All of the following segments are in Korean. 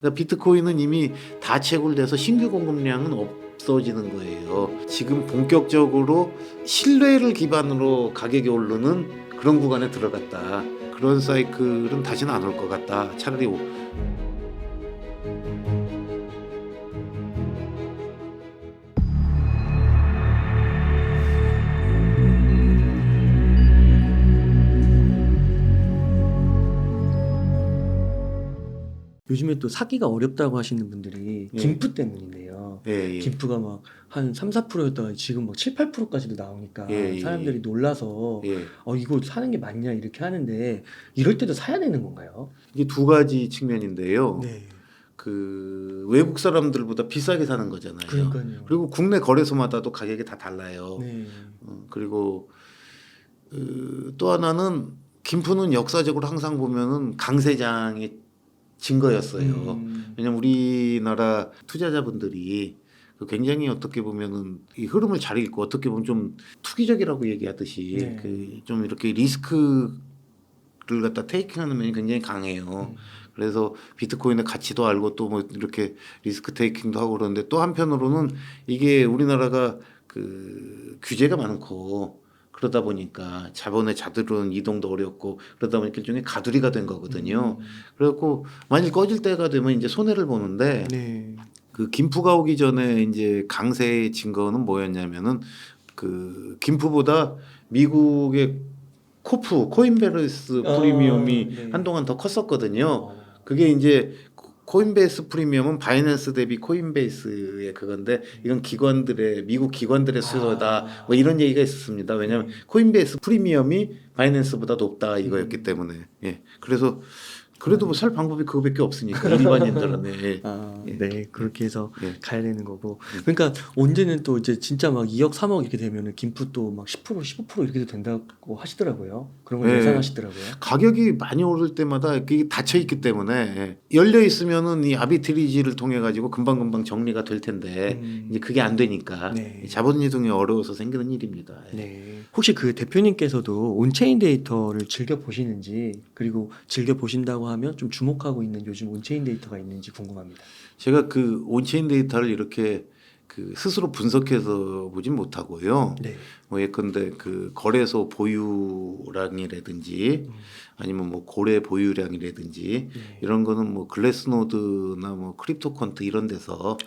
그러니까 비트코인은 이미 다 채굴돼서 신규 공급량은 없어지는 거예요. 지금 본격적으로 신뢰를 기반으로 가격이 오르는 그런 구간에 들어갔다. 그런 사이클은 다시는 안 올 것 같다. 차라리 요즘에 또 사기가 어렵다고 하시는 분들이 예. 김프 때문인데요. 예, 예. 김프가 막 한 3, 4%였다가 지금 막 7, 8%까지도 나오니까 예, 예, 사람들이 놀라서 예. 이거 사는 게 맞냐 이렇게 하는데 이럴 때도 사야 되는 건가요? 이게 두 가지 측면인데요. 네. 그 외국 사람들보다 비싸게 사는 거잖아요. 그러니까요. 그리고 국내 거래소마다도 가격이 다 달라요. 네. 그리고 또 하나는 김프는 역사적으로 항상 보면은 강세장의 증거였어요. 왜냐면 우리나라 투자자분들이 굉장히 어떻게 보면은 이 흐름을 잘 읽고 어떻게 보면 좀 투기적이라고 얘기하듯이 네. 좀 이렇게 리스크를 갖다 테이킹하는 면이 굉장히 강해요. 그래서 비트코인의 가치도 알고 또 뭐 이렇게 리스크 테이킹도 하고 그러는데 또 한편으로는 이게 우리나라가 그 규제가 많고 그러다 보니까 자본의 자들은 이동도 어렵고 그러다 보니까 일종의 가두리가 된 거거든요. 그래갖고 만일 꺼질 때가 되면 이제 손해를 보는데 네. 그 김프가 오기 전에 이제 강세의 증거는 뭐였냐면은 그 김프보다 미국의 코인베이스 프리미엄이 네. 한동안 더 컸었거든요. 어. 그게 이제 코인베이스 프리미엄은 바이낸스 대비 코인베이스의 그건데 이건 기관들의 미국 기관들의 수요다 뭐 이런 얘기가 있었습니다. 왜냐하면 코인베이스 프리미엄이 바이낸스보다 높다 이거였기 때문에 예. 그래서 그래도 뭐 살 방법이 그거밖에 없으니까 일반인들은 예. 예. 네, 그렇게 해서 예. 가야 되는 거고. 그러니까 언제는 또 이제 진짜 막 2억, 3억 이렇게 되면은 김프 또 막 10%, 15% 이렇게도 된다고 하시더라고요. 그런 걸 네. 예상하시더라고요. 가격이 많이 오를 때마다 그게 닫혀 있기 때문에 예. 열려 있으면은 이 아비트리지를 통해 가지고 금방금방 정리가 될 텐데 이제 그게 안 되니까 네. 자본 이동이 어려워서 생기는 일입니다. 예. 네. 혹시 그 대표님께서도 온체인 데이터를 즐겨 보시는지, 그리고 즐겨 보신다고 하면 좀 주목하고 있는 요즘 온체인 데이터가 있는지 궁금합니다. 제가 그 온체인 데이터를 이렇게 그 스스로 분석해서 보진 못하고요. 네. 뭐 예컨대 그 거래소 보유량이라든지 아니면 뭐 거래 보유량이라든지 네. 이런 거는 뭐 글래스노드나 뭐 크립토컨트 이런 데서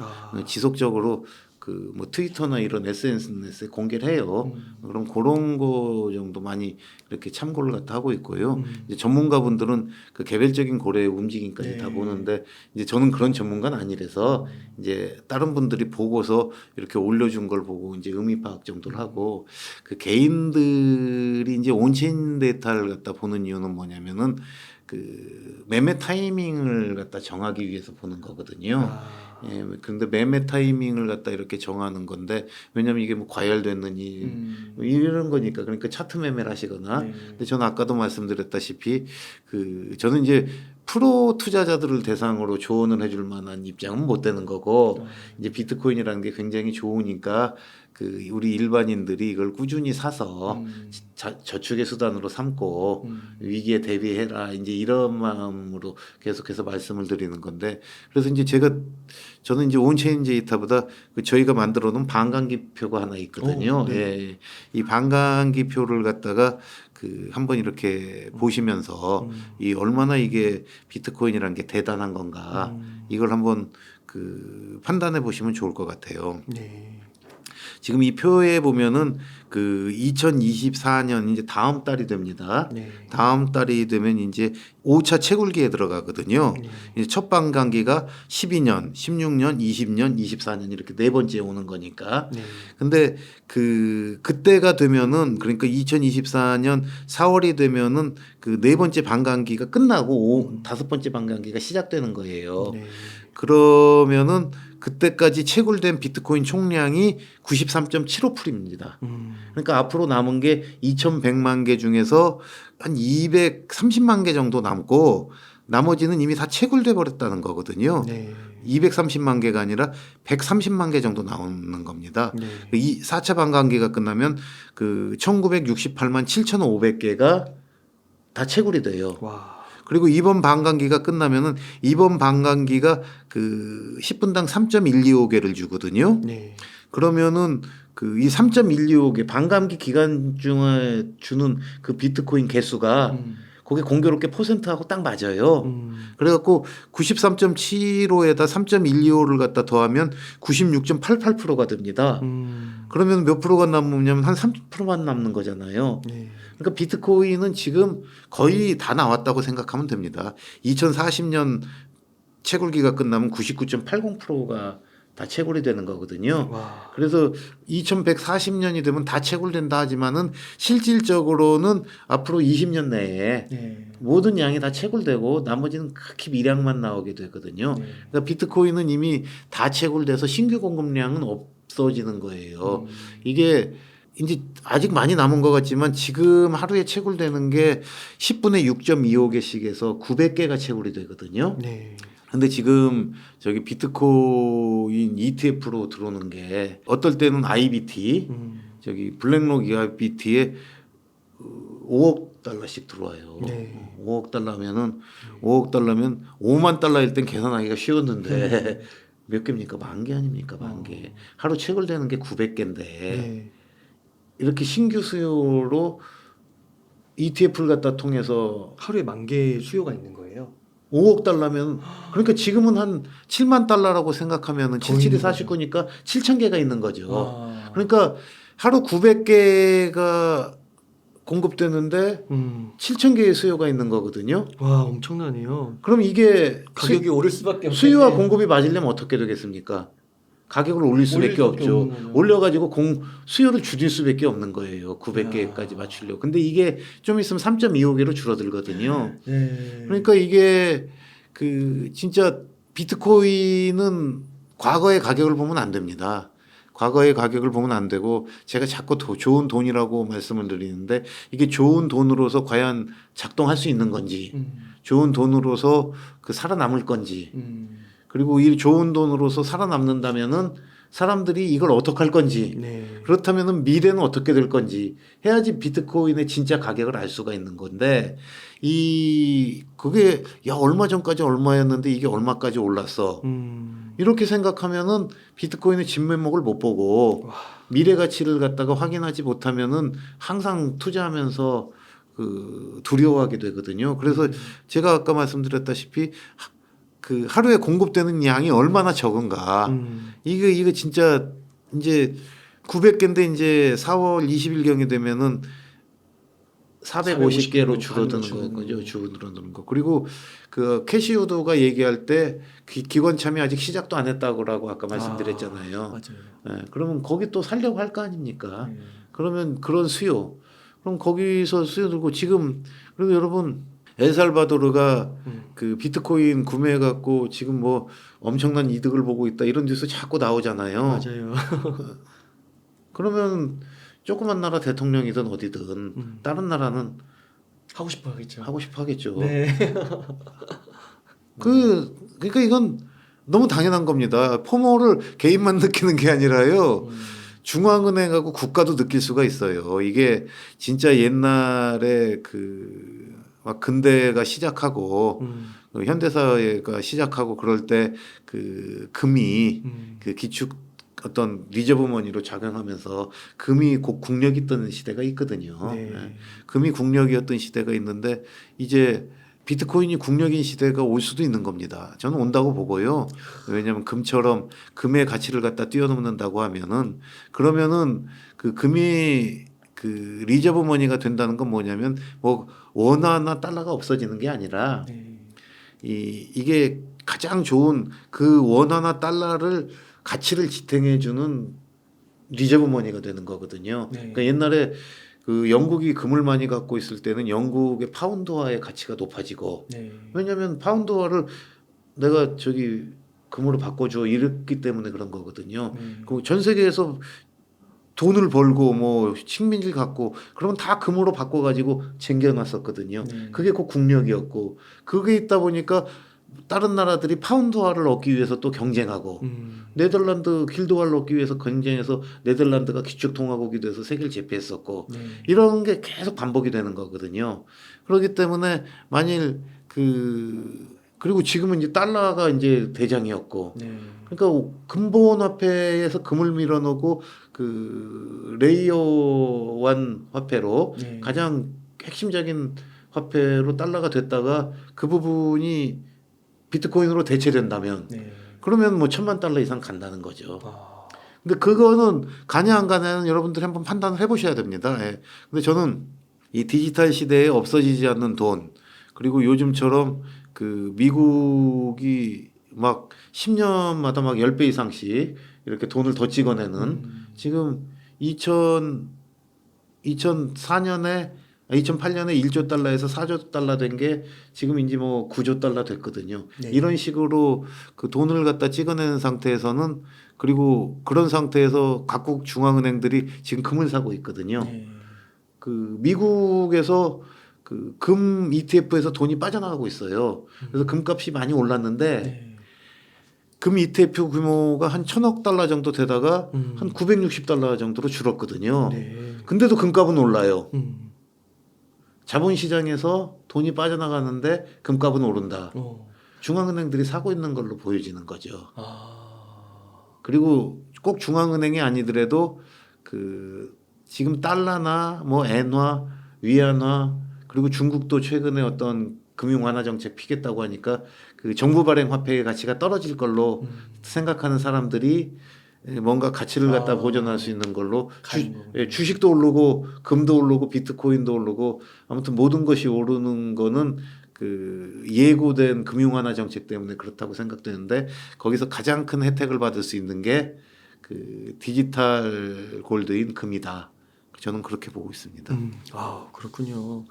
지속적으로 그 뭐 트위터나 이런 SNS에 공개를 해요. 그럼 그런 거 정도 많이 이렇게 참고를 갖다 하고 있고요. 이제 전문가분들은 그 개별적인 거래의 움직임까지 네. 다 보는데 이제 저는 그런 전문가는 아니라서 이제 다른 분들이 보고서 이렇게 올려준 걸 보고 이제 의미 파악 정도를 하고 그 개인들이 이제 온체인 데이터를 갖다 보는 이유는 뭐냐면은 그 매매 타이밍을 갖다 정하기 위해서 보는 거거든요. 예, 근데 매매 타이밍을 갖다 이렇게 정하는 건데 왜냐면 이게 뭐 과열됐느니 뭐 이런 거니까 그러니까 차트 매매를 하시거나 근데 저는 아까도 말씀드렸다시피 그 저는 이제 프로 투자자들을 대상으로 조언을 해줄 만한 입장은 못 되는 거고 이제 비트코인이라는 게 굉장히 좋으니까 그 우리 일반인들이 이걸 꾸준히 사서 저축의 수단으로 삼고 위기에 대비해라 이제 이런 마음으로 계속해서 말씀을 드리는 건데 그래서 이제 저는 이제 온체인 데이터보다 그 저희가 만들어 놓은 반감기표가 하나 있거든요. 예. 이 반감기표를 갖다가 그 한번 이렇게 보시면서 이 얼마나 이게 비트코인이라는 게 대단한 건가 이걸 한번 그 판단해 보시면 좋을 것 같아요. 네. 지금 이 표에 보면은 그 2024년 이제 다음 달이 됩니다. 네. 다음 달이 되면 이제 5차 채굴기에 들어가거든요. 이제 첫 반감기가 12년, 16년, 20년, 24년 이렇게 네 번째 오는 거니까. 근데 그때가 되면은 그러니까 2024년 4월이 되면은 그 네 번째 반감기가 끝나고 다섯 번째 반감기가 시작되는 거예요. 그러면은 그때까지 채굴된 비트코인 총량이 93.75%입니다. 그러니까 앞으로 남은 게 2,100만 개 중에서 한 230만 개 정도 남고 나머지는 이미 다 채굴돼 버렸다는 거거든요. 230만 개가 아니라 130만 개 정도 나오는 겁니다. 이 4차 반감기가 끝나면 그 1968만 7,500개가 다 채굴이 돼요. 와. 그리고 이번 반감기가 끝나면은 이번 반감기가 그 10분당 3.125개를 주거든요. 네. 그러면은 그 이 3.125개 반감기 기간 중에 주는 그 비트코인 개수가 그게 공교롭게 퍼센트하고 딱 맞아요. 그래갖고 93.75에다 3.125를 갖다 더하면 96.88%가 됩니다. 그러면 몇 프로가 남으냐면 한 30%만 남는 거잖아요. 네. 그러니까 비트코인은 지금 거의 다 나왔다고 생각하면 됩니다. 2040년 채굴기가 끝나면 99.80%가 다 채굴이 되는 거거든요. 와. 그래서 2140년이 되면 다 채굴된다 하지만은 실질적으로는 앞으로 20년 내에 네. 모든 양이 다 채굴되고 나머지는 극히 미량만 나오게 되거든요. 네. 그러니까 비트코인은 이미 다 채굴돼서 신규 공급량은 없어지는 거예요. 이게 이제 아직 많이 남은 것 같지만 지금 하루에 채굴되는 게 10분에 6.25개씩해서 900개가 채굴이 되거든요. 네. 근데 지금 저기 비트코인 ETF로 들어오는 게 어떨 때는 IBT 저기 블랙록 IBT에 5억 달러씩 들어와요. 네. 5억 달러면은 5억 달러면 5만 달러일 땐 계산하기가 쉬웠는데 몇 개입니까? 10,000개 아닙니까? 10,000개. 하루 채굴되는 게 900개인데 네. 이렇게 신규 수요로 ETF를 갖다 통해서 하루에 10,000개 수요가 있는 거예요. 5억 달러면 그러니까 지금은 한 7만 달러라고 생각하면은 더 있는 7749니까 7,000개가 있는 거죠. 와. 그러니까 하루 900개가 공급되는데 7,000개의 수요가 있는 거거든요. 와, 엄청나네요. 그럼 이게 가격이 오를 수밖에 없겠네. 수요와 공급이 맞으려면 어떻게 되겠습니까? 가격을 올릴 수밖에 올릴 수밖에 없죠. 없는 거죠. 올려가지고 수요를 줄일 수밖에 없는 거예요. 900개까지 맞추려고. 근데 이게 좀 있으면 3.25개로 줄어들거든요. 네. 그러니까 이게 그 진짜 비트코인은 과거의 가격을 보면 안 됩니다. 과거의 가격을 보면 안 되고 제가 자꾸 좋은 돈이라고 말씀을 드리는데 이게 좋은 돈으로서 과연 작동할 수 있는 건지 좋은 돈으로서 그 살아남을 건지 그리고 이 좋은 돈으로서 살아남는다면은 사람들이 이걸 어떻게 할 건지 네. 그렇다면은 미래는 어떻게 될 건지 해야지 비트코인의 진짜 가격을 알 수가 있는 건데 그게 야 얼마 전까지 얼마였는데 이게 얼마까지 올랐어 이렇게 생각하면은 비트코인의 진면목을 못 보고 미래 가치를 갖다가 확인하지 못하면은 항상 투자하면서 그 두려워하게 되거든요. 그래서 제가 아까 말씀드렸다시피 그 하루에 공급되는 양이 얼마나 적은가. 이거 진짜 이제 900개인데 이제 4월 20일경이 되면은 450개로 줄어드는 거죠. 줄어드는 거. 그리고 그 캐시우드가 얘기할 때 기관 참여 아직 시작도 안 했다고 아까 말씀드렸잖아요. 맞아요. 네, 그러면 거기 또 살려고 할 거 아닙니까? 네. 그러면 그런 수요. 그럼 거기서 수요 들고 지금 그리고 여러분 엘살바도르가 그 비트코인 구매해 갖고 지금 뭐 엄청난 이득을 보고 있다 이런 뉴스 자꾸 나오잖아요. 맞아요. 그러면 조그만 나라 대통령이든 어디든 다른 나라는 하고 싶어 하겠죠. 하고 싶어 하겠죠. 네. 그러니까 이건 너무 당연한 겁니다. 포모를 개인만 느끼는 게 아니라요. 중앙은행하고 국가도 느낄 수가 있어요. 이게 진짜 옛날에 그 막 근대가 시작하고 현대사회가 시작하고 그럴 때 그 금이 그 기축 어떤 리저브 머니로 작용하면서 금이 곧 국력이 있던 시대가 있거든요. 네. 네. 금이 국력이었던 시대가 있는데 이제 비트코인이 국력인 시대가 올 수도 있는 겁니다. 저는 온다고 보고요. 왜냐하면 금처럼 금의 가치를 갖다 뛰어넘는다고 하면은 그러면은 그 금이 그 리저브 머니가 된다는 건 뭐냐면 뭐 원화나 달러가 없어지는 게 아니라 네. 이게 가장 좋은 그 원화나 달러를 가치를 지탱해 주는 리저브 머니가 되는 거거든요. 네. 그러니까 옛날에 그 영국이 금을 많이 갖고 있을 때는 영국의 파운드화의 가치가 높아지고 네. 왜냐하면 파운드화를 내가 저기 금으로 바꿔줘 이랬기 때문에 그런 거거든요. 그 전 세계에서 돈을 벌고 뭐 식민지 갖고 그러면 다 금으로 바꿔가지고 쟁겨놨었거든요. 그게 곧 국력이었고 그게 있다 보니까 다른 나라들이 파운드화를 얻기 위해서 또 경쟁하고 네덜란드 길드화를 얻기 위해서 경쟁해서 네덜란드가 기축통화국이 돼서 세계를 제패했었고 이런 게 계속 반복이 되는 거거든요. 그렇기 때문에 만일 그리고 지금은 이제 달러가 이제 대장이었고 네. 그러니까 근본 화폐에서 금을 밀어넣고 그 레이어원 화폐로 네. 가장 핵심적인 화폐로 달러가 됐다가 그 부분이 비트코인으로 대체된다면 네. 그러면 뭐 1,000만 달러 이상 간다는 거죠. 아, 근데 그거는 가냐 안 가냐는 여러분들이 한번 판단을 해보셔야 됩니다. 예. 근데 저는 이 디지털 시대에 없어지지 않는 돈 그리고 요즘처럼 그 미국이 막 10년마다 막 10배 이상씩 이렇게 돈을 더 찍어내는 지금 2004년에 2008년에 1조 달러에서 4조 달러 된 게 지금 이제 뭐 9조 달러 됐거든요. 네. 이런 식으로 그 돈을 갖다 찍어내는 상태에서는 그리고 그런 상태에서 각국 중앙은행들이 지금 금을 사고 있거든요. 네. 그 미국에서 그 금 ETF에서 돈이 빠져나가고 있어요. 그래서 금값이 많이 올랐는데 네. 금 ETF 규모가 한 1,000억 달러 정도 되다가 음. 한 960달러 정도로 줄었거든요. 네. 근데도 금값은 올라요. 음. 자본시장에서 돈이 빠져나가는데 금값은 오른다. 어. 중앙은행들이 사고 있는 걸로 보여지는 거죠. 아. 그리고 꼭 중앙은행이 아니더라도 그 지금 달러나 뭐 엔화, 위안화 그리고 중국도 최근에 어떤 금융 완화 정책 피겠다고 하니까 그 정부 발행 화폐의 가치가 떨어질 걸로 생각하는 사람들이 뭔가 가치를 갖다 아. 보존할 수 있는 걸로 가는 거군요. 주식도 오르고 금도 오르고 비트코인도 오르고 아무튼 모든 것이 오르는 거는 그 예고된 금융 완화 정책 때문에 그렇다고 생각되는데 거기서 가장 큰 혜택을 받을 수 있는 게 그 디지털 골드인 금이다. 저는 그렇게 보고 있습니다. 아, 그렇군요.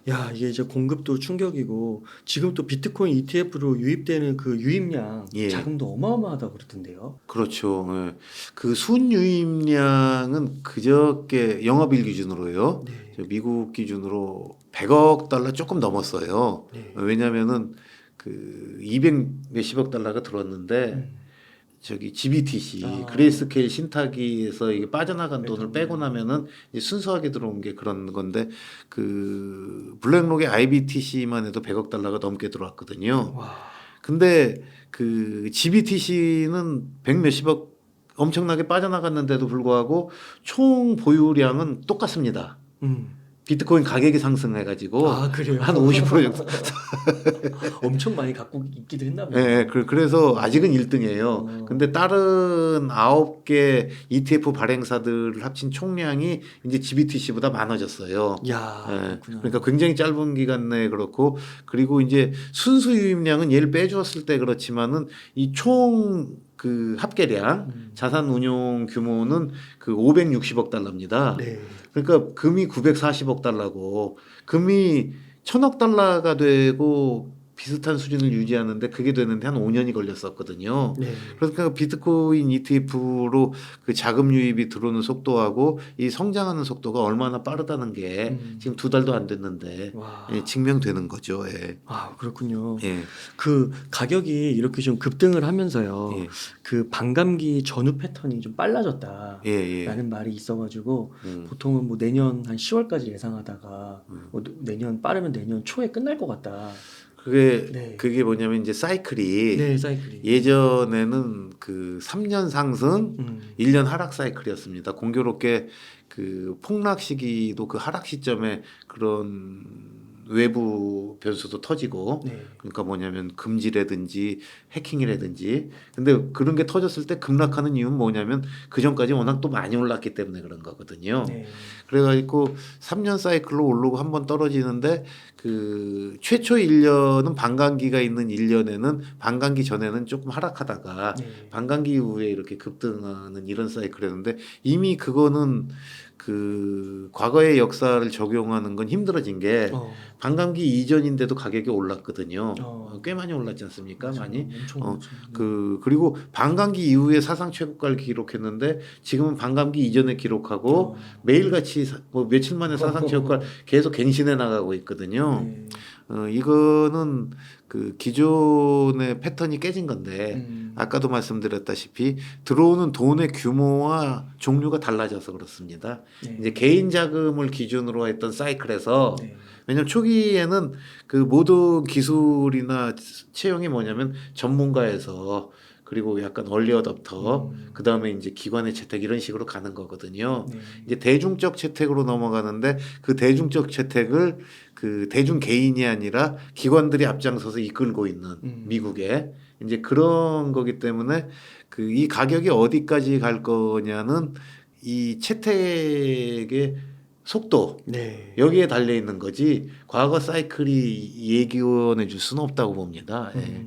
야, 이게 이제 공급도 충격이고 지금 또 비트코인 ETF로 유입되는 그 유입량 예. 자금도 어마어마하다고 그러던데요. 그렇죠. 예. 그 순유입량은 그저께 영업일 기준으로요. 네. 저 미국 기준으로 100억 달러 조금 넘었어요. 네. 왜냐하면은 그 200 몇십억 달러가 들어왔는데 저기 GBTC 아. 그레이스케일 신탁위에서 이게 빠져나간 돈을 네. 빼고 나면은 이제 순수하게 들어온 게 그런 건데 그 블랙록의 IBTC만 해도 100억 달러가 넘게 들어왔거든요. 와. 근데 그 GBTC는 100 몇십억 엄청나게 빠져나갔는데도 불구하고 총 보유량은 똑같습니다. 비트코인 가격이 상승해가지고 아, 그래요? 한 50% 정도. 엄청 많이 갖고 있기도 했나 봐요. 네, 그래서 아직은 1등이에요. 근데 다른 9개 ETF 발행사들을 합친 총량이 이제 GBTC보다 많아졌어요. 야, 예, 그렇구나. 그러니까 굉장히 짧은 기간 내에 그렇고 그리고 이제 순수 유입량은 얘를 빼주었을 때 그렇지만은 이 총 그 합계량 자산 운용 규모는 그 560억 달러입니다. 네. 그러니까 금이 940억 달러고 금이 1,000억 달러가 되고 비슷한 수준을 유지하는데 그게 되는데 한 5년이 걸렸었거든요. 네. 그러니까 비트코인 ETF로 그 자금 유입이 들어오는 속도하고 이 성장하는 속도가 얼마나 빠르다는 게 지금 2달도 안 됐는데 와. 예, 증명되는 거죠. 예. 아, 그렇군요. 예. 그 가격이 이렇게 좀 급등을 하면서요. 예. 그 반감기 전후 패턴이 좀 빨라졌다. 예, 예. 라는 말이 있어가지고 보통은 뭐 내년 한 10월까지 예상하다가 뭐 내년 빠르면 내년 초에 끝날 것 같다. 그게 네. 그게 뭐냐면 이제 사이클이 네, 사이클이. 예전에는 그 3년 상승, 1년 하락 사이클이었습니다. 공교롭게 그 폭락 시기도 그 하락 시점에 그런 외부 변수도 터지고 네. 그러니까 뭐냐면 금지라든지 해킹이라든지 근데 그런 게 터졌을 때 급락하는 이유는 뭐냐면 그 전까지 워낙 또 많이 올랐기 때문에 그런 거거든요. 네. 그래가지고 3년 사이클로 오르고 한 번 떨어지는데 그 최초 1년은 반감기가 있는 1년에는 반감기 전에는 조금 하락하다가 네. 반감기 이후에 이렇게 급등하는 이런 사이클이었는데 이미 그거는 그 과거의 역사를 적용하는 건 힘들어진 게 반감기 이전인데도 가격이 올랐거든요. 꽤 많이 올랐지 않습니까? 맞아요. 많이. 엄청 올랐죠. 그리고 반감기 이후에 사상 최고가를 기록했는데 지금은 반감기 이전에 기록하고 매일같이 뭐 며칠 만에 사상 최고가를 계속 갱신해 나가고 있거든요. 네. 이거는 그 기존의 패턴이 깨진 건데 아까도 말씀드렸다시피 들어오는 돈의 규모와 종류가 달라져서 그렇습니다. 네. 이제 개인 자금을 기준으로 했던 사이클에서 네. 왜냐하면 초기에는 그 모든 기술이나 채용이 뭐냐면 전문가에서 그리고 약간 얼리 어답터 그다음에 이제 기관의 채택 이런 식으로 가는 거거든요. 네. 이제 대중적 채택으로 넘어가는데 그 대중적 채택을 그 대중 개인이 아니라 기관들이 앞장서서 이끌고 있는 미국에 이제 그런 거기 때문에 그 이 가격이 어디까지 갈 거냐는 이 채택의 속도 네. 여기에 달려 있는 거지 과거 사이클이 예견해 줄 수는 없다고 봅니다. 예.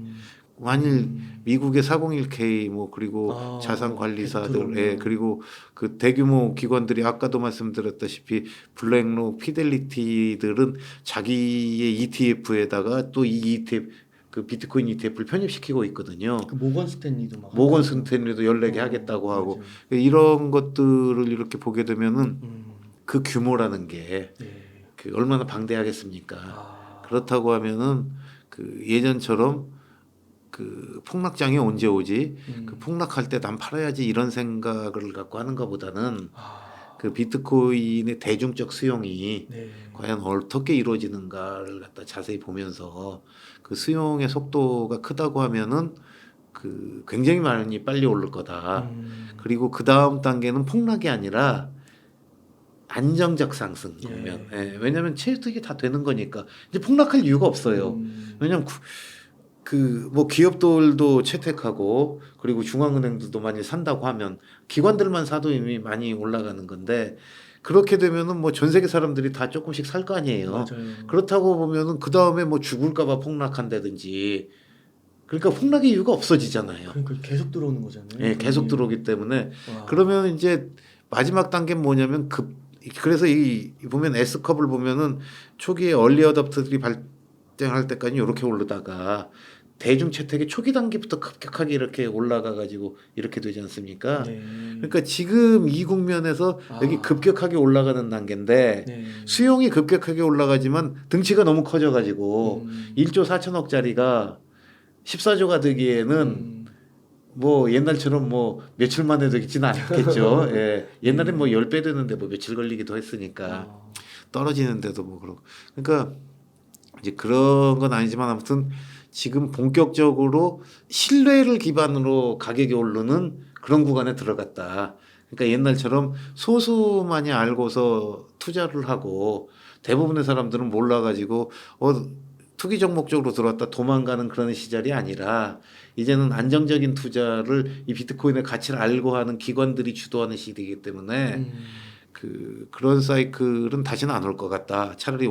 만일 미국의 401k 뭐 그리고 아, 자산 관리사들 팩트로면. 예, 그리고 그 대규모 기관들이 아까도 말씀드렸다시피 블랙록 피델리티들은 자기의 ETF에다가 또 이 ETF 그 비트코인 ETF를 편입시키고 있거든요. 그 모건 스탠리도 막 모건 하고. 스탠리도 14개 하겠다고 하고 맞아요. 이런 것들을 이렇게 보게 되면은 음. 그 규모라는 게 네. 그 얼마나 방대하겠습니까? 아. 그렇다고 하면은 그 예전처럼 그 폭락장이 언제 오지? 그 폭락할 때 난 팔아야지 이런 생각을 갖고 하는 것보다는 아. 그 비트코인의 대중적 수용이 네. 과연 어떻게 이루어지는가를 갖다 자세히 보면서 그 수용의 속도가 크다고 하면은 그 굉장히 많이 빨리 오를 거다. 그리고 그 다음 단계는 폭락이 아니라 안정적 상승 보면 예, 왜냐하면 체육이 다 되는 거니까 이제 폭락할 이유가 없어요. 왜냐하면 그 뭐 기업들도 채택하고 그리고 중앙은행들도 많이 산다고 하면 기관들만 사도 이미 많이 올라가는 건데 그렇게 되면은 뭐 전 세계 사람들이 다 조금씩 살 거 아니에요. 맞아요. 그렇다고 보면은 그 다음에 뭐 죽을까봐 폭락한다든지 그러니까 폭락의 이유가 없어지잖아요. 그러니까 계속 들어오는 거잖아요. 예, 계속 들어오기 때문에 와. 그러면 이제 마지막 단계는 뭐냐면 그래서 이 보면 S컵을 보면은 초기에 얼리 어답터들이 발생할 때까지 이렇게 오르다가 대중 채택의 초기 단계부터 급격하게 이렇게 올라가 가지고 이렇게 되지 않습니까? 네. 그러니까 지금 이 국면에서 여기 급격하게 올라가는 단계인데 네. 수용이 급격하게 올라가지만 등치가 너무 커져 가지고 1조 4천억짜리가 14조가 되기에는 뭐 옛날처럼 뭐 며칠 만에 되지는 않겠죠. 예. 옛날엔 뭐 10배 되는데 뭐 며칠 걸리기도 했으니까 떨어지는데도 뭐 그러고. 그러니까 이제 그런 건 아니지만 아무튼 지금 본격적으로 신뢰를 기반으로 가격이 오르는 그런 구간에 들어갔다. 그러니까 옛날처럼 소수만이 알고서 투자를 하고 대부분의 사람들은 몰라가지고 투기적 목적으로 들어왔다 도망가는 그런 시절이 아니라 이제는 안정적인 투자를 이 비트코인의 가치를 알고 하는 기관들이 주도하는 시대이기 때문에 그런 사이클은 다시는 안 올 것 같다. 차라리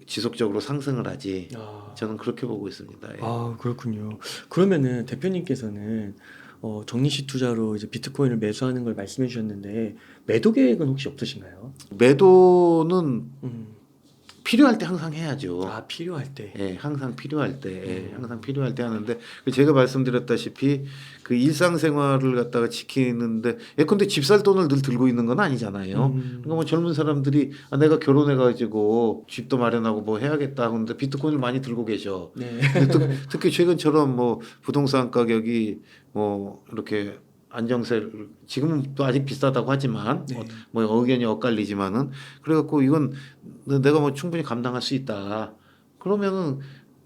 지속적으로 상승을 하지. 저는 그렇게 보고 있습니다. 예. 아, 그렇군요. 그러면은 대표님께서는 정리식 투자로 이제 비트코인을 매수하는 걸 말씀해 주셨는데 매도 계획은 혹시 없으신가요? 매도는 필요할 때 항상 해야죠. 아, 필요할 때. 예, 항상 필요할 때, 예, 항상 필요할 때 하는데 제가 말씀드렸다시피 그 일상생활을 갖다가 지키는데 예컨대 집 살 돈을 늘 들고 있는 건 아니잖아요. 그러니까 뭐 젊은 사람들이 내가 결혼해가지고 집도 마련하고 뭐 해야겠다 하는데 비트코인을 많이 들고 계셔. 네. 근데 특히 최근처럼 뭐 부동산 가격이 뭐 이렇게 안정세 지금은 또 아직 비싸다고 하지만 네. 뭐 의견이 엇갈리지만은 그래갖고 이건 내가 뭐 충분히 감당할 수 있다. 그러면은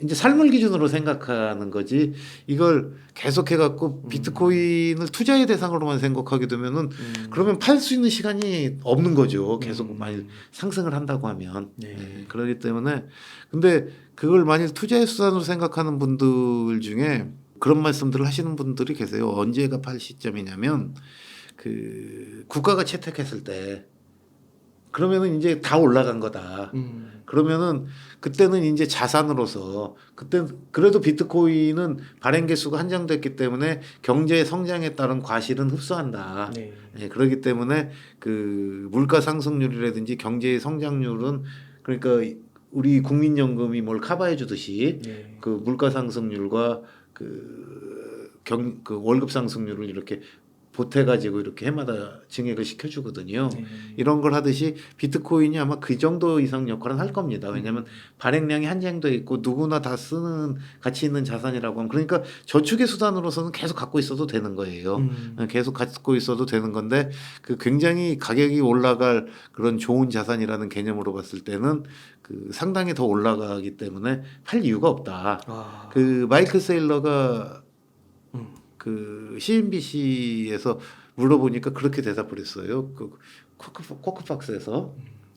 이제 삶을 기준으로 생각하는 거지 이걸 계속해갖고 비트코인을 투자의 대상으로만 생각하게 되면은 그러면 팔 수 있는 시간이 없는 거죠. 계속 많이 상승을 한다고 하면. 네. 네, 그렇기 때문에 근데 그걸 만일 투자의 수단으로 생각하는 분들 중에 그런 말씀들을 하시는 분들이 계세요. 언제가 팔 시점이냐면 그 국가가 채택했을 때 그러면은 이제 다 올라간 거다. 그러면은 그때는 이제 자산으로서 그때 그래도 비트코인은 발행 개수가 한정됐기 때문에 경제의 성장에 따른 과실은 흡수한다. 네. 예, 그렇기 때문에 그 물가 상승률이라든지 경제의 성장률은 그러니까 우리 국민연금이 뭘 커버해 주듯이 네. 그 물가 상승률과 그 월급 상승률을 이렇게 보태가지고 이렇게 해마다 증액을 시켜주거든요. 네. 이런 걸 하듯이 비트코인이 아마 그 정도 이상 역할은 할 겁니다. 왜냐하면 발행량이 한정돼 있고 누구나 다 쓰는 가치 있는 자산이라고 하면 그러니까 저축의 수단으로서는 계속 갖고 있어도 되는 거예요. 계속 갖고 있어도 되는 건데 그 굉장히 가격이 올라갈 그런 좋은 자산이라는 개념으로 봤을 때는 그 상당히 더 올라가기 때문에 팔 이유가 없다. 아. 그 마이클 세일러가 음. 그 CNBC에서 물어보니까 그렇게 대답을 했어요. 그 코크박스에서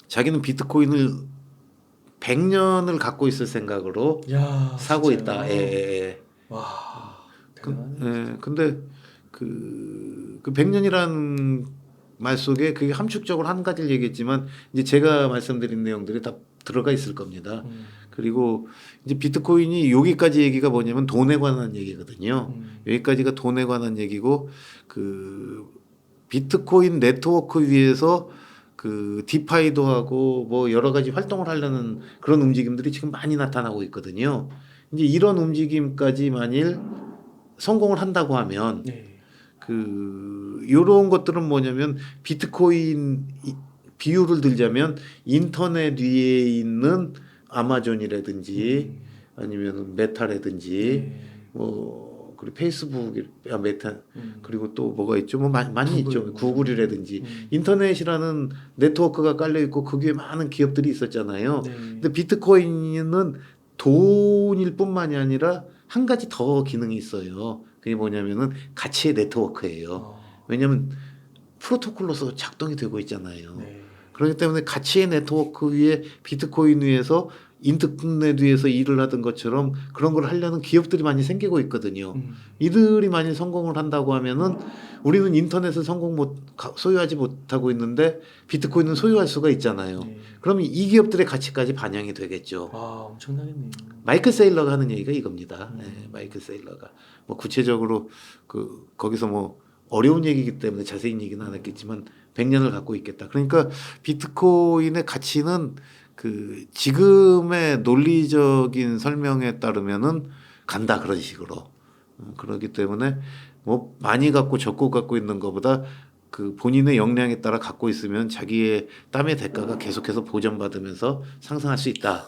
자기는 비트코인을 100년을 갖고 있을 생각으로 야, 사고 진짜요? 있다. 예. 와. 예. 근데 그 100년이란 말 속에 그게 함축적으로 한 가지를 얘기했지만 이제 제가 말씀드린 내용들이 다 들어가 있을 겁니다. 그리고 이제 비트코인이 여기까지 얘기가 뭐냐면 돈에 관한 얘기거든요. 여기까지가 돈에 관한 얘기고 그 비트코인 네트워크 위에서 그 디파이도 하고 뭐 여러 가지 활동을 하려는 그런 움직임들이 지금 많이 나타나고 있거든요. 이제 이런 움직임까지 만일 성공을 한다고 하면 네. 그 요런 것들은 뭐냐면 비트코인 비유를 들자면 인터넷 위에 있는 아마존이라든지 아니면 메타라든지 네. 뭐 그리고 페이스북 메타 그리고 또 뭐가 있죠? 뭐 많이 있죠. 구글이라든지 인터넷이라는 네트워크가 깔려 있고 거기에 많은 기업들이 있었잖아요. 네. 근데 비트코인은 돈일 뿐만이 아니라 한 가지 더 기능이 있어요. 그게 뭐냐면은 가치의 네트워크예요. 왜냐하면 프로토콜로서 작동이 되고 있잖아요. 네. 그렇기 때문에 가치의 네트워크 위에 비트코인 위에서 인터넷 위에서 일을 하던 것처럼 그런 걸 하려는 기업들이 많이 생기고 있거든요. 이들이 만약 성공을 한다고 하면은 우리는 인터넷을 소유하지 못하고 있는데 비트코인은 소유할 수가 있잖아요. 네. 그러면 이 기업들의 가치까지 반영이 되겠죠. 와, 엄청나겠네요. 마이클 세일러가 하는 얘기가 이겁니다. 네, 마이클 세일러가 뭐 구체적으로 그 거기서 뭐 어려운 얘기이기 때문에 자세히 얘기는 안 했겠지만 100년을 갖고 있겠다. 그러니까 비트코인의 가치는 그 지금의 논리적인 설명에 따르면은 간다 그런 식으로. 그렇기 때문에 뭐 많이 갖고 적고 갖고 있는 것보다 그 본인의 역량에 따라 갖고 있으면 자기의 땀의 대가가 계속해서 보전받으면서 상승할 수 있다.